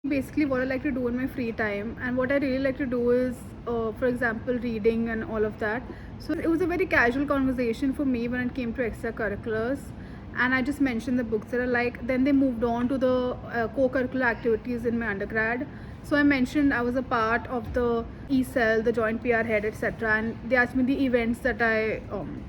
Basically, what I like to do in my free time, and what I really like to do is, for example, reading and all of that. So it was a very casual conversation for me when it came to extracurriculars, and I just mentioned the books that I like. Then they moved on to the co-curricular activities in my undergrad. So I mentioned I was a part of the E-cell, the joint PR head, etc. And they asked me the events that I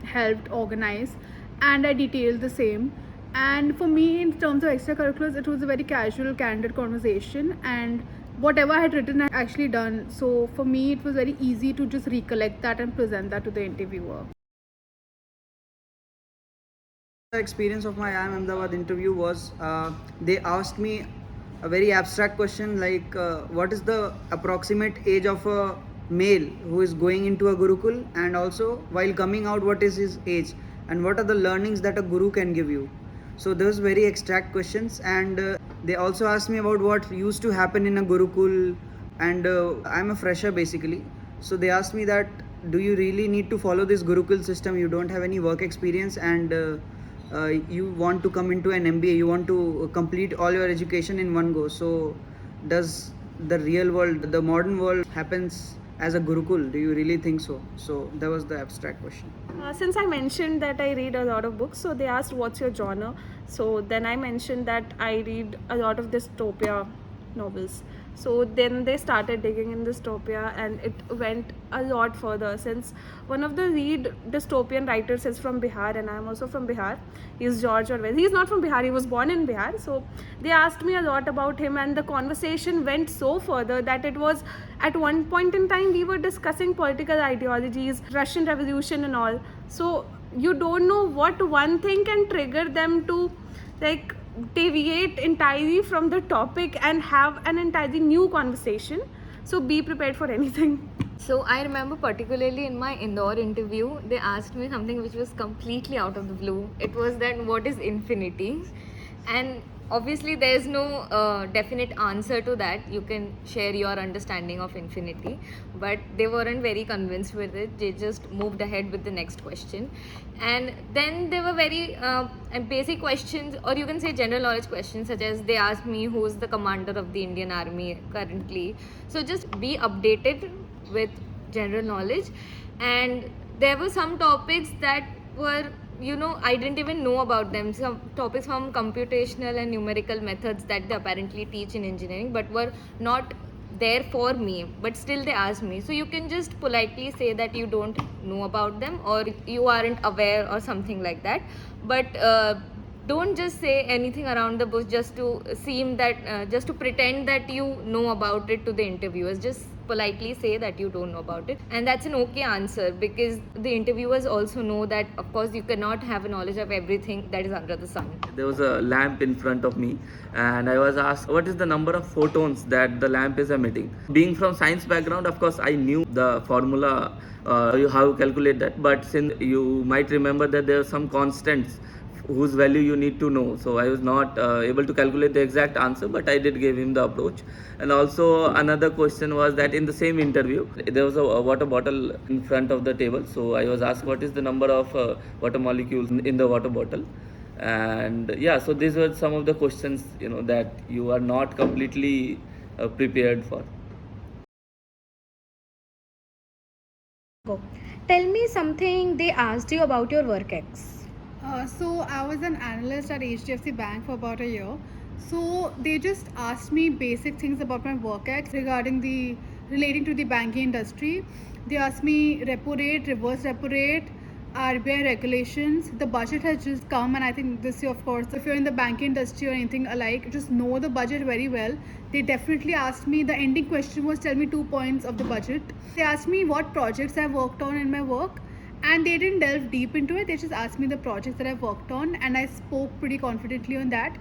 helped organize, and I detailed the same. And for me, in terms of extracurriculars, it was a very casual, candid conversation, and whatever I had written, I actually done. So for me, it was very easy to just recollect that and present that to the interviewer. The experience of my IIM Ahmedabad interview was they asked me a very abstract question like what is the approximate age of a male who is going into a gurukul, and also while coming out what is his age and what are the learnings that a guru can give you. So those very abstract questions, and they also asked me about what used to happen in a gurukul, and I'm a fresher basically. So they asked me that, do you really need to follow this gurukul system? You don't have any work experience, and you want to come into an MBA, you want to complete all your education in one go. So does the real world, the modern world happens as a gurukul? Do you really think so? So that was the abstract question. Since I mentioned that I read a lot of books, so they asked what's your genre. So then I mentioned that I read a lot of dystopia novels. So then they started digging in dystopia, and it went a lot further, since one of the lead dystopian writers is from Bihar, and I'm also from Bihar. He's George Orwell. He's not from Bihar, he was born in Bihar. So they asked me a lot about him, and the conversation went so further that it was, at one point in time, we were discussing political ideologies, Russian Revolution and all. So you don't know what one thing can trigger them to like deviate entirely from the topic and have an entirely new conversation. So be prepared for anything. So I remember particularly in my Indore interview, they asked me something which was completely out of the blue. It was that what is infinity? And obviously there is no definite answer to that. You can share your understanding of infinity, but they weren't very convinced with it. They just moved ahead with the next question. And then there were very basic questions, or you can say general knowledge questions, such as they asked me who's the commander of the Indian Army currently. So just be updated with general knowledge. And there were some topics that were, I didn't even know about them. Some topics from computational and numerical methods that they apparently teach in engineering, but were not there for me, but still they asked me. So you can just politely say that you don't know about them, or you aren't aware, or something like that. But don't just say anything around the bush just to seem that just to pretend that you know about it to the interviewers. Just politely say that you don't know about it, and that's an okay answer, because the interviewers also know that of course you cannot have a knowledge of everything that is under the sun. There was a lamp in front of me, and I was asked what is the number of photons that the lamp is emitting. Being from science background, of course I knew the formula, how to calculate that, but since you might remember that there are some constants whose value you need to know, so I was not able to calculate the exact answer, but I did give him the approach. And also another question was that in the same interview there was a water bottle in front of the table, so I was asked what is the number of water molecules in the water bottle. And yeah, so these were some of the questions that you are not completely prepared for. Tell me something they asked you about your work ex. So I was an analyst at HDFC Bank for about a year. So they just asked me basic things about my work ex relating to the banking industry. They asked me repo rate, reverse repo rate, RBI regulations. The budget has just come, and I think this year, of course, if you're in the banking industry or anything alike, just know the budget very well. They definitely asked me, the ending question was tell me 2 points of the budget. They asked me what projects I've worked on in my work, and they didn't delve deep into it. They just asked me the projects that I've worked on, and I spoke pretty confidently on that.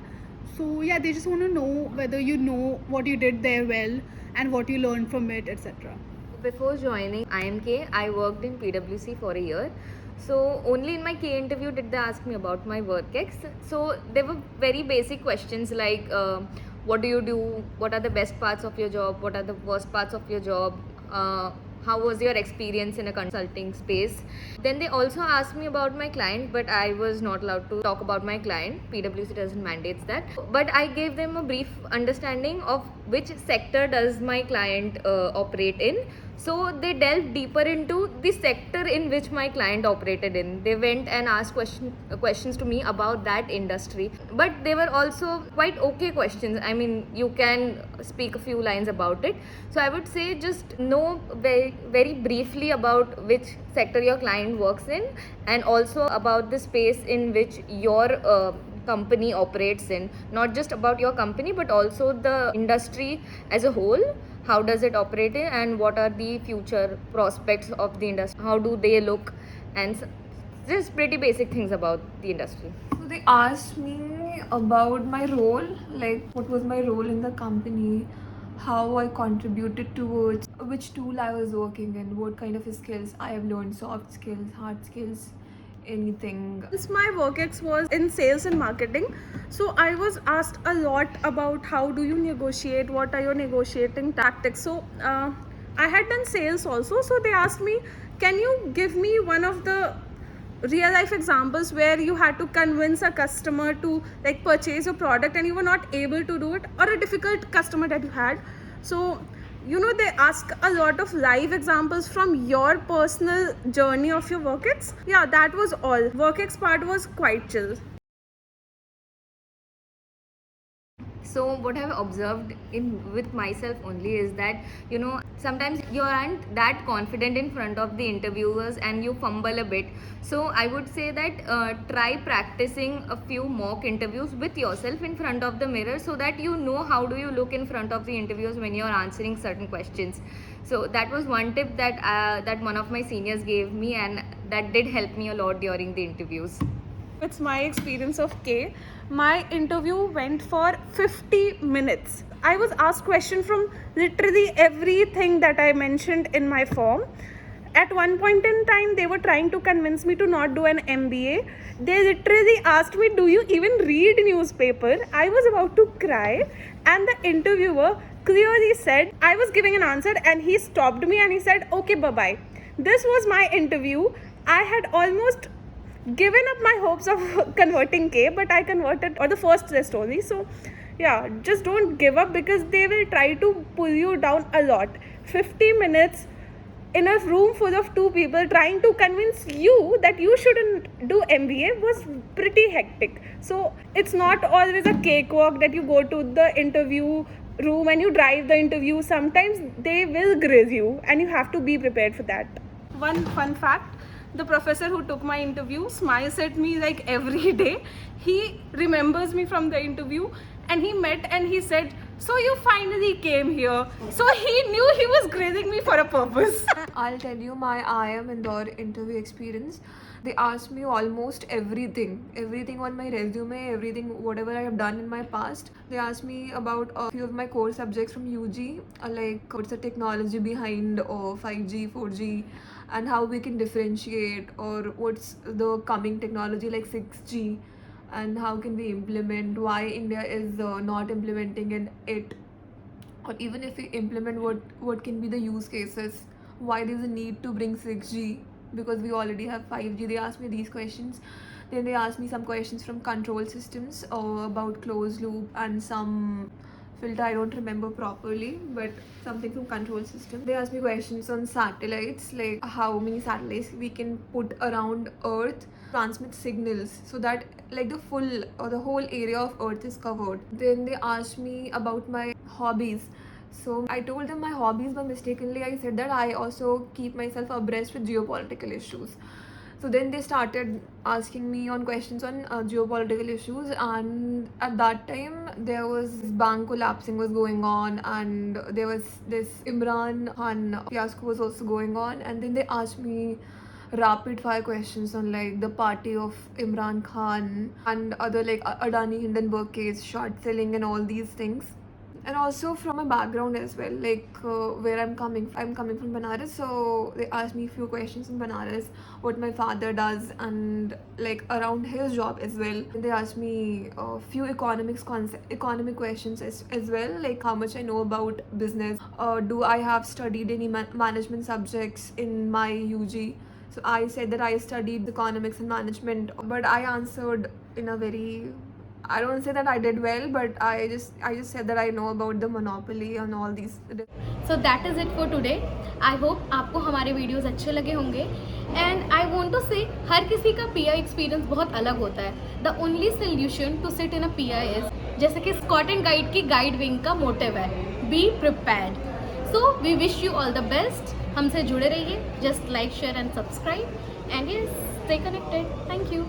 So yeah, they just want to know whether you know what you did there well and what you learned from it, etc. Before joining IIMK, I worked in PwC for a year. So only in my K interview did they ask me about my work ex. So there were very basic questions like what do you do, what are the best parts of your job, what are the worst parts of your job, how was your experience in a consulting space. Then they also asked me about my client, but I was not allowed to talk about my client. PwC doesn't mandate that, but I gave them a brief understanding of which sector does my client operate in. So they delved deeper into the sector in which my client operated in. They went and asked questions to me about that industry, but they were also quite okay questions. I mean, you can speak a few lines about it. So I would say just know very, very briefly about which sector your client works in, and also about the space in which your company operates in. Not just about your company, but also the industry as a whole. How does it operate in, and what are the future prospects of the industry? How do they look? And just pretty basic things about the industry. So they asked me about my role, like what was my role in the company, how I contributed towards which tool I was working in, what kind of skills I have learned, soft skills, hard skills, anything. Since my work ex was in sales and marketing, so I was asked a lot about how do you negotiate, what are your negotiating tactics. So I had done sales also, so they asked me, can you give me one of the real life examples where you had to convince a customer to like purchase your product and you were not able to do it, or a difficult customer that you had. So they ask a lot of live examples from your personal journey of your work ex. Yeah, that was all. Work ex part was quite chill. So what I've observed in with myself only is that sometimes you aren't that confident in front of the interviewers and you fumble a bit. So I would say that try practicing a few mock interviews with yourself in front of the mirror, so that you know how do you look in front of the interviewers when you're answering certain questions. So that was one tip that one of my seniors gave me, and that did help me a lot during the interviews. It's my experience of K. My interview went for 50 minutes. I was asked questions from literally everything that I mentioned in my form. At one point in time, they were trying to convince me to not do an MBA. They literally asked me, do you even read newspaper? I was about to cry, and the interviewer clearly said, I was giving an answer, and he stopped me and he said, okay, bye-bye. This was my interview. I had almost given up my hopes of converting K, but I converted on the first test only. So yeah, just don't give up, because they will try to pull you down a lot. 50 minutes in a room full of two people trying to convince you that you shouldn't do MBA was pretty hectic. So it's not always a cakewalk that you go to the interview room and you drive the interview. Sometimes they will grill you and you have to be prepared for that. One fun fact: the professor who took my interview smiles at me like every day. He remembers me from the interview, and he met and he said, so you finally came here. So he knew he was grading me for a purpose. I'll tell you my IIM Indore interview experience. They asked me almost everything on my resume, everything, whatever I have done in my past. They asked me about a few of my core subjects from UG, like what's the technology behind 5G, 4G, and how we can differentiate, or what's the coming technology like 6G, and how can we implement, why India is not implementing in it, or even if we implement, what can be the use cases, why there's a need to bring 6G because we already have 5G. They asked me these questions. Then they asked me some questions from control systems about closed loop and some filter, I don't remember properly, but something from control system. They asked me questions on satellites, like how many satellites we can put around Earth, transmit signals so that like the full or the whole area of Earth is covered. Then they asked me about my hobbies. So I told them my hobbies, but mistakenly I said that I also keep myself abreast with geopolitical issues. So then they started asking me on questions on geopolitical issues, and at that time there was bank collapsing was going on, and there was this Imran Khan fiasco was also going on. And then they asked me rapid fire questions on like the party of Imran Khan and other like Adani Hindenburg case, short selling and all these things. and also from my background as well, like where I'm coming from Banaras, so they asked me a few questions in Banaras, what my father does, and like around his job as well. They asked me a few economic questions as well, like how much I know about business, do I have studied any management subjects in my UG. So I said that I studied economics and management, but I answered in a very, I don't say that I did well, but I just said that I know about the monopoly and all these. So that is it for today. I hope आपको हमारे videos अच्छे लगे होंगे and I want to से हर किसी का PI experience बहुत अलग होता है. The only solution to sit in a PI is जैसे कि स्कॉट एंड गाइड की गाइड विंग का मोटिव है, be prepared. So we wish you all the best. हमसे जुड़े रहिए. Just like share and subscribe and yes stay connected. Thank you.